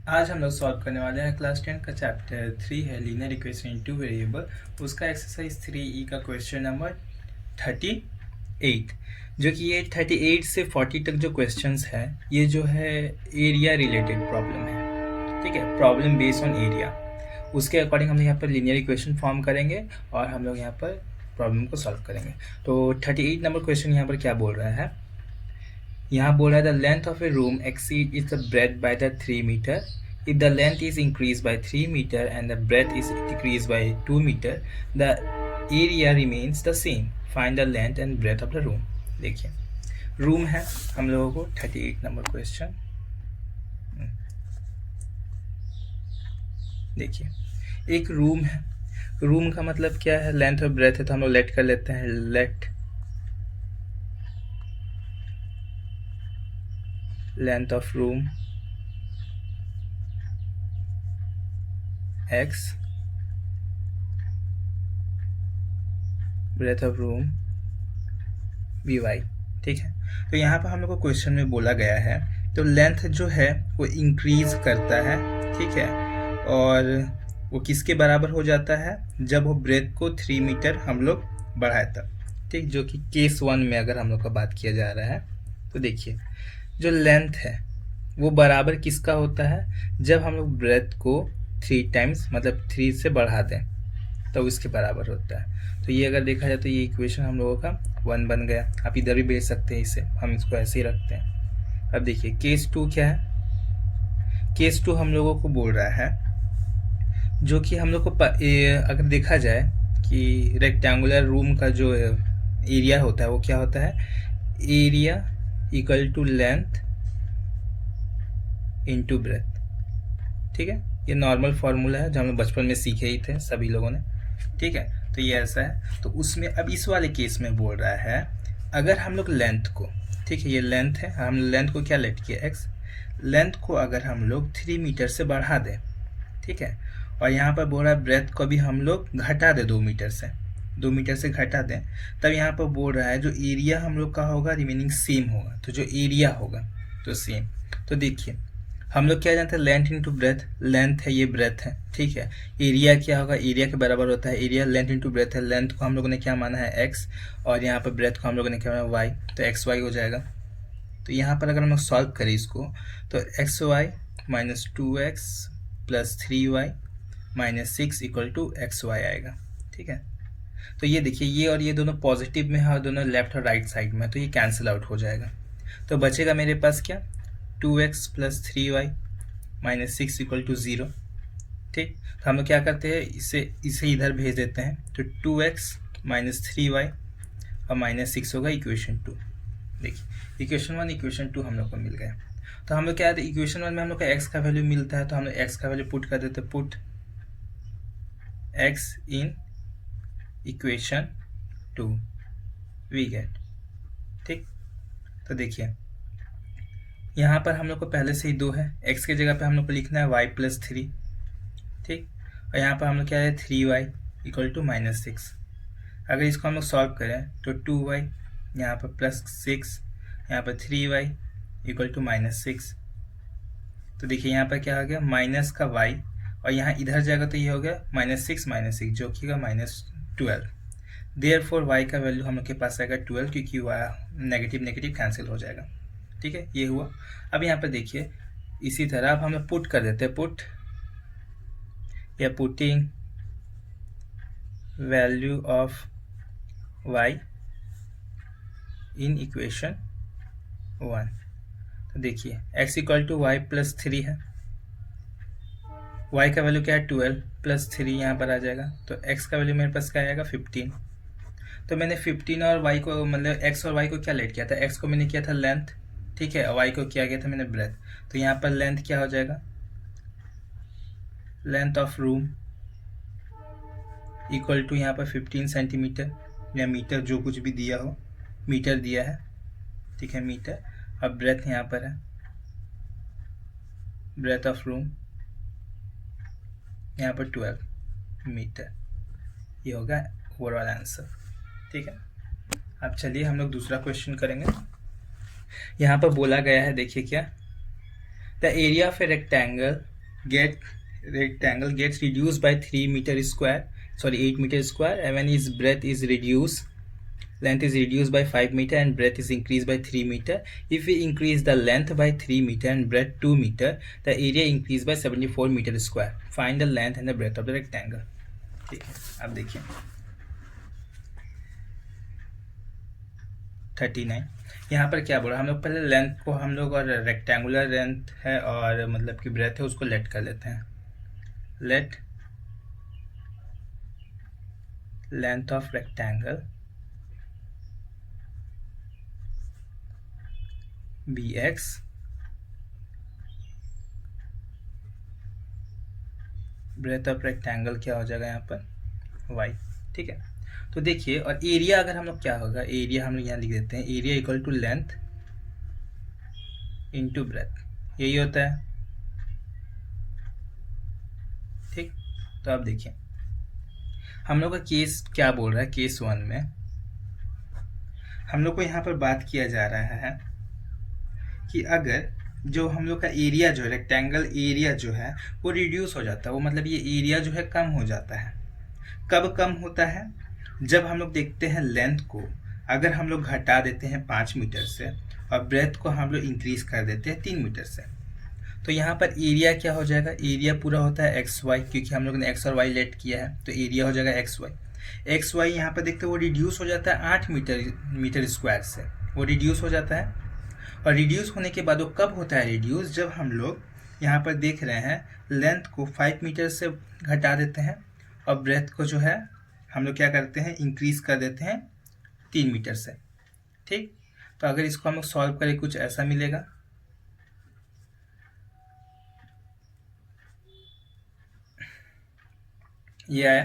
आज हम लोग सॉल्व करने वाले हैं क्लास 10 का चैप्टर 3 है linear equation in two variable. उसका एक्सरसाइज 3E का क्वेश्चन नंबर 38, जो कि ये 38 से 40 तक जो क्वेश्चंस है ये जो है एरिया रिलेटेड प्रॉब्लम है। ठीक है, प्रॉब्लम बेस्ड ऑन एरिया। उसके अकॉर्डिंग हम लोग यहाँ पर लीनियर इक्वेशन फॉर्म करेंगे और हम लोग यहाँ पर प्रॉब्लम को सॉल्व करेंगे। तो 38 नंबर क्वेश्चन यहाँ पर क्या बोल रहा है, यहाँ बोल रहा है the length of a room exceed is the breadth by the 3 metre. If the length is increased by 3 meter and the breadth is decreased by 2 meter, the area remains the same. Find the length and breadth of the room. देखिए, room है हम लोगों को 38 number question. देखिए, एक room है। Room का मतलब क्या है, लेंथ और ब्रेथ है, तो हम लोग लेट कर लेते हैं। Let length of room x, breadth of room by। ठीक है, तो यहाँ पर हम लोग को क्वेश्चन में बोला गया है तो लेंथ जो है वो इंक्रीज करता है। ठीक है, और वो किसके बराबर हो जाता है, जब वो ब्रेथ को 3 मीटर हम लोग बढ़ाए तब। ठीक, जो कि केस 1 में अगर हम लोग का बात किया जा रहा है तो देखिए, जो लेंथ है वो बराबर किसका होता है, जब हम लोग ब्रेथ को 3 टाइम्स मतलब 3 से बढ़ा दें तो इसके बराबर होता है। तो ये अगर देखा जाए तो ये इक्वेशन हम लोगों का 1 बन गया। आप इधर भी भेज सकते हैं इसे, हम इसको ऐसे ही रखते हैं। अब देखिए केस 2 क्या है। केस 2 हम लोगों को बोल रहा है, जो कि हम लोग को अगर देखा जाए कि रेक्टेंगुलर रूम का जो एरिया होता है वो क्या होता है, area equal to length into breadth. ठीक है, ये नॉर्मल फार्मूला है जो हम लोग बचपन में सीखे ही थे सभी लोगों ने। ठीक है, तो ये ऐसा है। तो उसमें अब इस वाले केस में बोल रहा है, अगर हम लोग लेंथ को, ठीक है ये लेंथ है, हम लेंथ को क्या लेट किया x, लेंथ को अगर हम लोग 3 मीटर से बढ़ा दें, ठीक है, और यहाँ पर बोल रहा है ब्रेथ को भी हम लोग घटा दें 2 मीटर से, 2 मीटर से घटा दें, तब यहाँ पर बोल रहा है जो एरिया हम लोग का होगा रिमेनिंग सेम होगा। तो जो एरिया होगा तो सेम। तो देखिए हम लोग क्या जानते हैं, लेंथ इंटू ब्रेथ, लेंथ है ये ब्रेथ है। ठीक है, एरिया क्या होगा, एरिया के बराबर होता है एरिया लेंथ इंटू ब्रेथ है। लेंथ को हम लोगों ने क्या माना है x, और यहाँ पर ब्रेथ को हम लोगों ने क्या माना y, तो एक्स वाई हो जाएगा। तो यहाँ पर अगर हम लोग सॉल्व करें इसको तो x y minus 2x plus 3y minus 6 equal to x y आएगा। ठीक है, तो ये देखिए ये और ये दोनों पॉजिटिव में है और दोनों लेफ्ट और राइट साइड में, तो ये कैंसिल आउट हो जाएगा। तो बचेगा मेरे पास क्या, 2x plus 3y minus 6 equal to 0। ठीक, तो हम लोग क्या करते हैं, इसे इधर भेज देते हैं। तो 2x माइनस 3y और माइनस 6 होगा इक्वेशन 2। देखिए इक्वेशन 1 इक्वेशन 2 हम लोग को मिल गया। तो हम लोग क्या है, इक्वेशन 1 में हम लोग का x का वैल्यू मिलता है तो हम लोग x का वैल्यू पुट कर देते हैं, put x in equation 2 we get. ठीक, तो देखिए यहाँ पर हम लोग को पहले से ही 2 है, x की जगह पे हम लोग को लिखना है y प्लस 3। ठीक, और यहाँ पर हम लोग क्या है 3y इक्वल टू माइनस 6। अगर इसको हम लोग सॉल्व करें तो 2y यहाँ पर प्लस 6, यहाँ पर 3y इक्वल टू माइनस 6। तो देखिए यहाँ पर क्या हो गया, माइनस का y, और यहाँ इधर जाएगा तो ये हो गया माइनस 6 जो कि होगा माइनस 12। देयरफॉर y का वैल्यू हम लोग के पास आएगा 12, क्योंकि नेगेटिव नेगेटिव कैंसिल हो जाएगा। ठीक है, ये हुआ। अब यहाँ पर देखिए इसी तरह अब हम लोग पुट कर देते हैं, पुट या putting value of y in equation 1। तो देखिए x equal to y plus 3 है, y का वैल्यू क्या है 12 प्लस 3 यहाँ पर आ जाएगा, तो x का वैल्यू मेरे पास क्या आएगा 15। तो मैंने 15 और y को मतलब x और y को क्या लेट किया था, x को मैंने किया था लेंथ, ठीक है, y को किया गया था मैंने ब्रेथ। तो यहाँ पर लेंथ क्या हो जाएगा, length of room equal to यहाँ पर 15 सेंटीमीटर या मीटर, जो कुछ भी दिया हो, मीटर दिया है। ठीक है, मीटर। अब ब्रेथ यहाँ पर है, ब्रेथ ऑफ रूम यहाँ पर 12 मीटर। ये होगा ओवरऑल आंसर। ठीक है, अब चलिए हम लोग दूसरा क्वेश्चन करेंगे। यहाँ पर बोला गया है, देखिए क्या, the area of a rectangle get rectangle gets reduced by 3 meter square, sorry 8 meter square, and when its breadth is reduced, length is reduced by 5 meter and breadth is increased by 3 meter. If we increase the length by 3 meter and breadth 2 meter, the area increased by 74 meter square. Find the length and the breadth of the rectangle. ठीक है, अब देखिए 39 यहाँ पर क्या बोला हम लोग, पहले लेंथ को हम लोग, और रेक्टेंगुलर लेंथ है और मतलब कि ब्रेथ है उसको लेट कर लेते हैं. Let length of rectangle be x, breadth of rectangle क्या हो जाएगा यहाँ पर वाई. ठीक है, तो देखिए, और एरिया अगर हम लोग क्या होगा, एरिया हम लोग यहाँ लिख देते हैं, area equal to length into breadth, यही होता है. ठीक, तो अब देखिए हम लोग का केस क्या बोल रहा है. केस 1 में हम लोग को यहाँ पर बात किया जा रहा है कि अगर जो हम लोग का एरिया जो है, रेक्टेंगल एरिया जो है वो रिड्यूस हो जाता है, वो मतलब ये एरिया जो है कम हो जाता है. कब कम होता है, जब हम लोग देखते हैं लेंथ को अगर हम लोग घटा देते हैं 5 मीटर से और ब्रेथ को हम लोग इंक्रीज कर देते हैं 3 मीटर से, तो यहाँ पर एरिया क्या हो जाएगा, एरिया पूरा होता है एक्स वाई, क्योंकि हम लोग ने एक्स और वाई लेट किया है, तो एरिया हो जाएगा एक्स वाई. एक्स वाई यहाँ पर देखते हैं वो रिड्यूस हो जाता है 8 मीटर स्क्वायर से, वो रिड्यूस हो जाता है. और रिड्यूस होने के बाद वो कब होता है रिड्यूस, जब हम लोग यहाँ पर देख रहे हैं लेंथ को 5 मीटर से घटा देते हैं और ब्रेथ को जो है हम लोग क्या करते हैं इंक्रीज कर देते हैं 3 मीटर से. ठीक, तो अगर इसको हम लोग सॉल्व करें कुछ ऐसा मिलेगा. ये आया,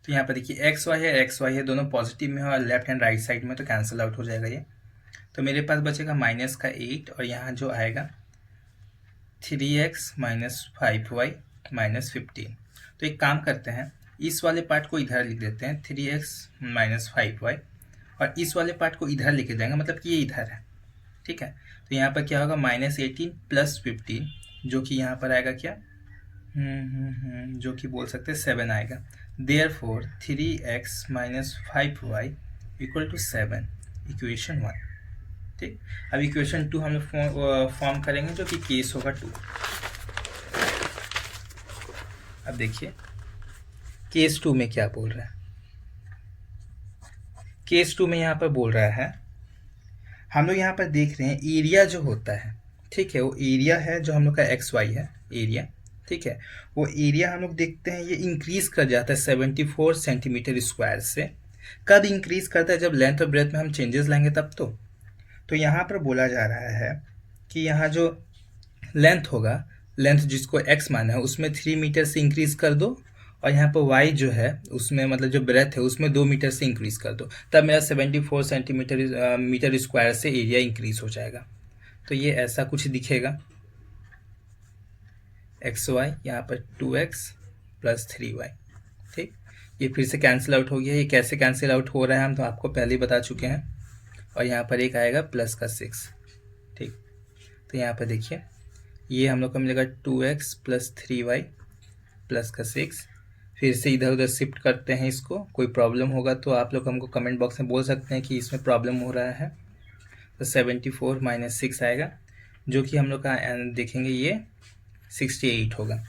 तो यहाँ पर देखिए एक्स वाई है दोनों पॉजिटिव में है और लेफ्ट हैंड राइट साइड में, तो कैंसिल आउट हो जाएगा ये. तो मेरे पास बचेगा माइनस का 8 और यहाँ जो आएगा 3x माइनस 5y माइनस 15. तो एक काम करते हैं, इस वाले पार्ट को इधर लिख देते हैं 3x माइनस 5y, और इस वाले पार्ट को इधर लेके जाएंगे, मतलब कि ये इधर है. ठीक है, तो यहाँ पर क्या होगा माइनस 18 प्लस 15, जो कि यहाँ पर आएगा क्या, जो कि बोल सकते हैं 7 आएगा. Therefore 3x minus 5y equal to 7, equation 1. ठीक, अब इक्वेशन 2 हम लोग फॉर्म करेंगे जो कि केस होगा 2. अब देखिए केस 2 में क्या बोल रहा है. केस 2 में यहाँ पर बोल रहा है, हम लोग यहाँ पर देख रहे हैं एरिया जो होता है, ठीक है, वो एरिया है जो हम लोग का एक्स वाई है एरिया. ठीक है, वो एरिया हम लोग देखते हैं ये इंक्रीज कर जाता है 74 सेंटीमीटर स्क्वायर से. कब इंक्रीज करता है, जब लेंथ और ब्रेथ में हम चेंजेस लाएंगे तब. तो यहाँ पर बोला जा रहा है कि यहाँ जो लेंथ होगा, लेंथ जिसको x माना है उसमें 3 मीटर से इंक्रीज कर दो, और यहाँ पर y जो है उसमें मतलब जो ब्रेथ है उसमें 2 मीटर से इंक्रीज कर दो, तब मेरा 74 सेंटीमीटर मीटर स्क्वायर से एरिया इंक्रीज हो जाएगा. तो ये ऐसा कुछ दिखेगा, एक्स वाई यहाँ पर 2x प्लस 3y. ठीक, ये फिर से कैंसिल आउट हो गया. ये कैसे कैंसिल आउट हो रहा है हम तो आपको पहले ही बता चुके हैं. और यहाँ पर एक आएगा प्लस का 6. ठीक, तो यहाँ पर देखिए ये हम लोग को मिलेगा 2x प्लस 3y प्लस का 6. फिर से इधर उधर शिफ्ट करते हैं इसको, कोई प्रॉब्लम होगा तो आप लोग हमको कमेंट बॉक्स में बोल सकते हैं कि इसमें प्रॉब्लम हो रहा है. तो 74 माइनस 6 आएगा, जो कि हम लोग का देखेंगे ये 68 होगा.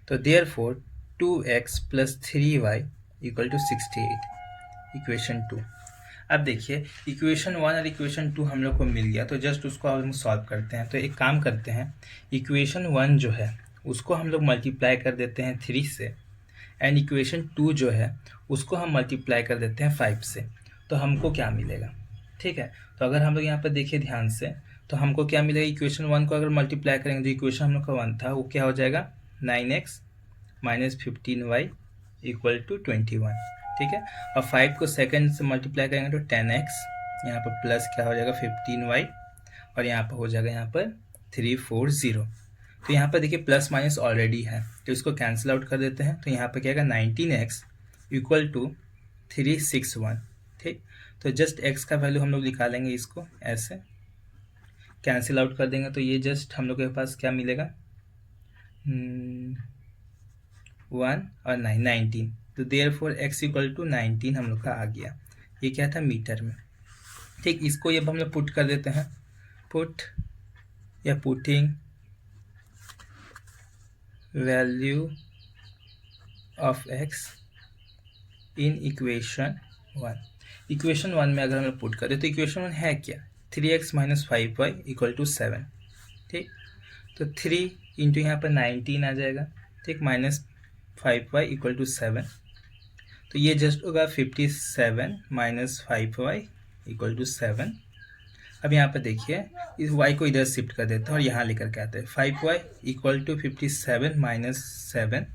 तो therefore 2x plus 3y equal to 68, equation 2. अब देखिए इक्वेशन 1 और इक्वेशन 2 हम लोग को मिल गया, तो जस्ट उसको हम सॉल्व करते हैं. तो एक काम करते हैं, इक्वेशन 1 जो है उसको हम लोग मल्टीप्लाई कर देते हैं 3 से, एंड इक्वेशन 2 जो है उसको हम मल्टीप्लाई कर देते हैं 5 से. तो हमको क्या मिलेगा, ठीक है. तो अगर हम लोग यहाँ पर देखिए ध्यान से, तो हमको क्या मिलेगा, इक्वेशन 1 को अगर मल्टीप्लाई करेंगे, जो इक्वेशन हम लोग का 1 था वो क्या हो जाएगा 9x minus 15y equal to 21. ठीक है, और 5 को सेकंड से मल्टीप्लाई करेंगे तो 10x, यहाँ पर प्लस क्या हो जाएगा 15y, और यहाँ पर हो जाएगा यहाँ पर 340. तो यहाँ पर देखिए प्लस माइनस ऑलरेडी है, तो इसको कैंसिल आउट कर देते हैं. तो यहाँ पर क्या आएगा 19x इक्वल टू 361. ठीक, तो जस्ट x का वैल्यू हम लोग निकालेंगे, इसको ऐसे कैंसिल आउट कर देंगे, तो ये जस्ट हम लोग के पास क्या मिलेगा 1 और 9, 19, तो देयरफॉर x इक्वल टू 19 हम लोग का आ गया। ये क्या था, मीटर में। ठीक, इसको अब हम लोग पुट कर देते हैं, पुट या putting value of x in equation 1। Equation 1 में अगर हम लोग पुट करें तो इक्वेशन 1 है क्या, 3x minus 5y equal to 7। ठीक, तो 3 इंटू यहाँ पर 19 आ जाएगा, ठीक, माइनस 5y इक्वल टू 7, तो ये जस्ट होगा 57 माइनस 5y इक्वल टू 7। अब यहाँ पर देखिए, इस y को इधर शिफ्ट कर देते हैं और यहाँ लेकर के आते हैं, 5y इक्वल टू 57 माइनस 7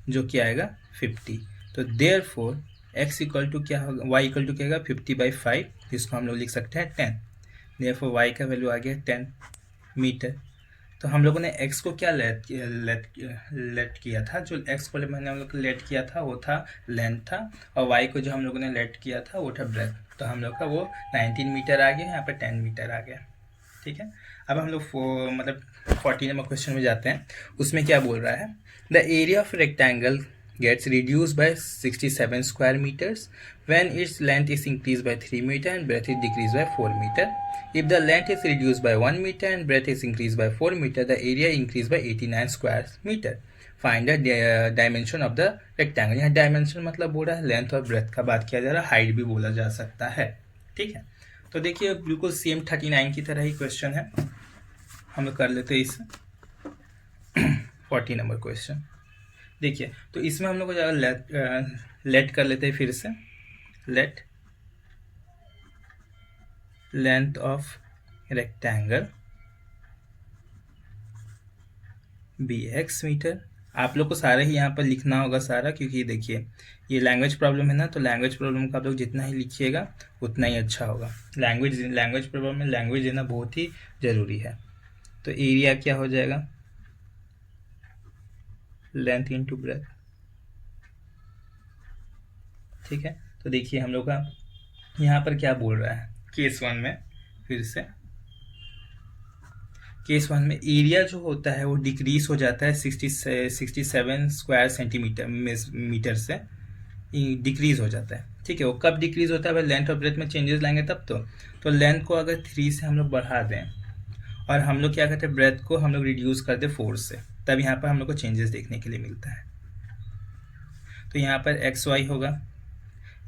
जो कि आएगा 50। तो देयरफॉर x इक्वल टू क्या होगा, y इक्वल टू क्या होगा 50/5, जिसको हम लोग लिख सकते हैं 10। देयरफॉर y का वैल्यू आ गया 10 मीटर। तो हम लोगों ने x को क्या लेट किया था, जो x को मैंने हम लोग लेट किया था वो था लेंथ था, और y को जो हम लोगों ने लेट किया था वो था ब्रेथ। तो हम लोग का वो 19 मीटर आ गया, यहाँ पर 10 मीटर आ गया। ठीक है, अब हम लोग 40 नंबर क्वेश्चन में जाते हैं। उसमें क्या बोल रहा है, the area of rectangle gets reduced by 67 square meters when its length is increased by 3 meter and breadth is decreased by 4 meter. If the length is reduced by 1 meter and breadth is increased by 4 meter, the area increased by 89 square meter. Find the dimension of the rectangle. यहाँ dimension मतलब बोल रहा है length और breath का बात किया जा रहा है, हाइट भी बोला जा सकता है। ठीक है, तो देखिए बिल्कुल सेम 39 की तरह ही क्वेश्चन है, हम लोग कर लेते हैं इस 40 नंबर क्वेश्चन। देखिए, तो इसमें हम लोग को लेट कर लेते हैं फिर से, let length of rectangle be x metre. आप लोग को सारा ही यहाँ पर लिखना होगा सारा, क्योंकि देखिए ये लैंग्वेज प्रॉब्लम है ना, तो लैंग्वेज प्रॉब्लम का आप लोग जितना ही लिखिएगा उतना ही अच्छा होगा। लैंग्वेज प्रॉब्लम में लैंग्वेज देना बहुत ही ज़रूरी है। तो एरिया क्या हो जाएगा, लेंथ इंटू ब्रेथ। ठीक है, तो देखिए हम लोग का यहाँ पर क्या बोल रहा है, केस 1 में फिर से, केस 1 में एरिया जो होता है वो डिक्रीज हो जाता है 67 स्क्वायर सेंटीमीटर मीटर से डिक्रीज हो जाता है। ठीक है, वो कब डिक्रीज होता है, भाई लेंथ और ब्रेथ में चेंजेस लाएंगे तब। तो लेंथ को अगर 3 से हम लोग बढ़ा दें और हम लोग क्या करते हैं, ब्रेथ को हम लोग रिड्यूस कर दें 4 से, तब यहाँ पर हम लोग को चेंजेस देखने के लिए मिलता है। तो यहाँ पर XY होगा,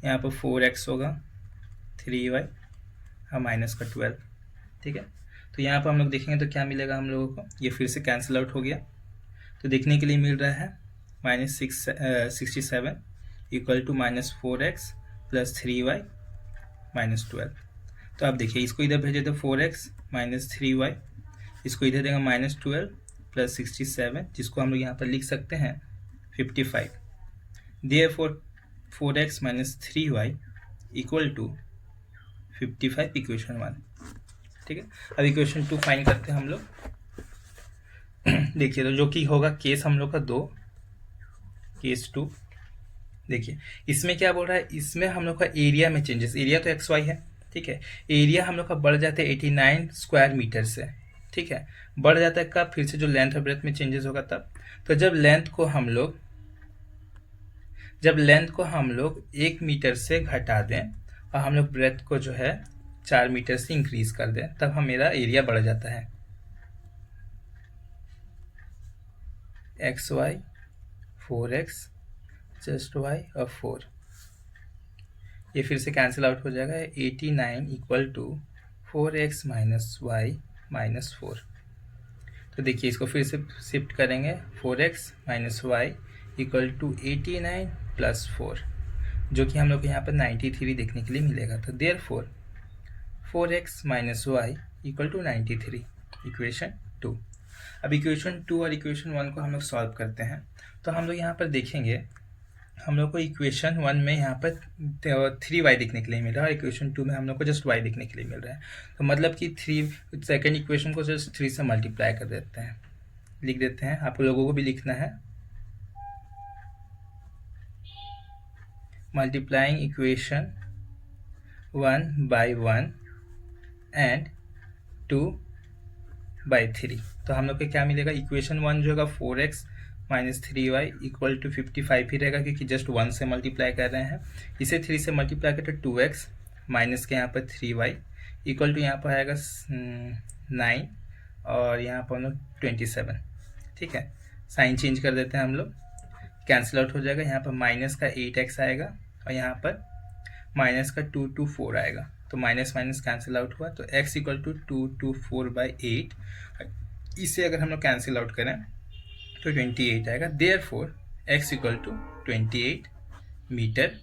यहाँ पर 4x होगा, 3y और माइनस का 12। ठीक है, तो यहाँ पर हम लोग देखेंगे तो क्या मिलेगा हम लोगों को, ये फिर से कैंसिल आउट हो गया। तो देखने के लिए मिल रहा है -67 equal to -4x plus 3y minus 12। तो आप देखिए इसको इधर भेजे तो 4x माइनस 3y, इसको इधर देंगे -12 प्लस 67, जिसको हम लोग यहाँ पर लिख सकते हैं 55। Therefore 4x minus 3y equal to 55 equation 1। ठीक है, अब इक्वेशन 2 फाइंड करते हैं हम लोग। देखिए, तो जो कि होगा केस हम लोग का 2, केस 2। देखिए इसमें क्या बोल रहा है, इसमें हम लोग का एरिया में चेंजेस, एरिया तो XY है। ठीक है, एरिया हम लोग का बढ़ जाता है 89 स्क्वायर मीटर से। ठीक है, बढ़ जाता है कब, फिर से जो लेंथ और ब्रेथ में चेंजेस होगा तब। तो जब लेंथ को हम लोग 1 मीटर से घटा दें और हम लोग ब्रेथ को जो है 4 मीटर से इंक्रीज कर दें, तब हम मेरा एरिया बढ़ जाता है। XY 4x जस्ट y और 4, ये फिर से कैंसिल आउट हो जाएगा, 89 equal to 4x minus y minus 4। तो देखिए इसको फिर से शिफ्ट करेंगे, 4x minus y equal to 89 plus 4, जो कि हम लोग को यहाँ पर 93 देखने के लिए मिलेगा। तो therefore 4x minus y equal to 93, equation 2। अब इक्वेशन 2 और इक्वेशन 1 को हम लोग सॉल्व करते हैं। तो हम लोग यहाँ पर देखेंगे, हम लोग को इक्वेशन 1 में यहाँ पर 3y देखने के लिए मिल रहा है और इक्वेशन 2 में हम लोग को जस्ट y देखने के लिए मिल रहा है। तो मतलब कि 3 सेकेंड इक्वेशन को जस्ट 3 से मल्टीप्लाई कर देते हैं, लिख देते हैं। आप लोगों को भी लिखना है, multiplying equation 1 by 1 and 2 by 3। तो हम लोग को क्या मिलेगा, इक्वेशन 1 जो होगा 4x minus 3y equal to 55 ही रहेगा, क्योंकि जस्ट 1 से मल्टीप्लाई कर रहे हैं। इसे 3 से मल्टीप्लाई करते 2x माइनस के यहाँ पर 3y इक्वल टू यहाँ पर आएगा 9 और यहाँ पर हम लोग 27। ठीक है, साइन चेंज कर देते हैं हम लोग, कैंसिल आउट हो जाएगा। यहाँ पर माइनस का 8x आएगा और यहाँ पर माइनस का 2 to 4 आएगा, तो माइनस माइनस कैंसिल आउट हुआ, तो x इक्वल टू 2 to 4/8। इसे अगर हम लोग कैंसिल आउट करें तो 28 आएगा, therefore x equal to 28 metre.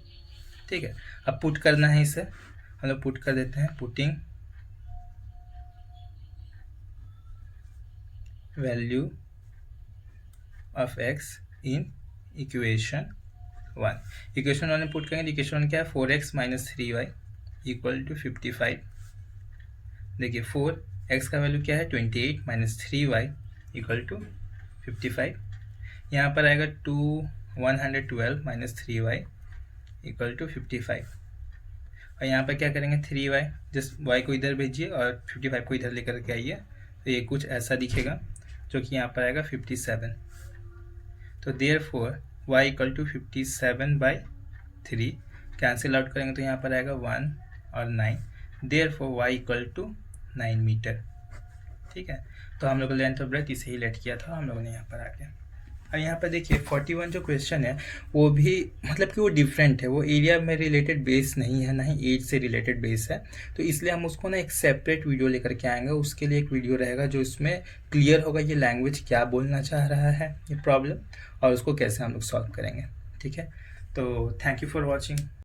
ठीक है, अब पुट करना है इसे, हम लोग पुट कर देते हैं, putting value of x in equation 1। Equation 1 में पुट करेंगे, इक्वेशन 1 क्या है, 4x minus 3y equal to 55। देखिए 4x का वैल्यू क्या है 28 माइनस 3y इक्वल टू 55। यहाँ पर आएगा 112 माइनस 3y इक्वल टू 55। और यहाँ पर क्या करेंगे 3y, जस्ट y को इधर भेजिए और 55 को इधर लेकर के आइए, तो ये कुछ ऐसा दिखेगा, जो कि यहाँ पर आएगा 57। तो therefore y equal to 57/3, cancel out करेंगे तो यहाँ पर आएगा 1 और 9, therefore y equal to 9 metre. ठीक है, तो हम लोग लेंथ ऑफ ब्रेथ इसे ही लेट किया था हम लोगों ने यहाँ पर आके। अब यहाँ पर देखिए 41 जो क्वेश्चन है वो भी मतलब कि वो डिफरेंट है, वो एरिया में रिलेटेड बेस नहीं है, ना ही एज से रिलेटेड बेस है, तो इसलिए हम उसको ना एक सेपरेट वीडियो लेकर के आएंगे। उसके लिए एक वीडियो रहेगा जो इसमें क्लियर होगा ये लैंग्वेज क्या बोलना चाह रहा है, ये प्रॉब्लम, और उसको कैसे हम लोग सॉल्व करेंगे। ठीक है, तो थैंक यू फॉर वॉचिंग।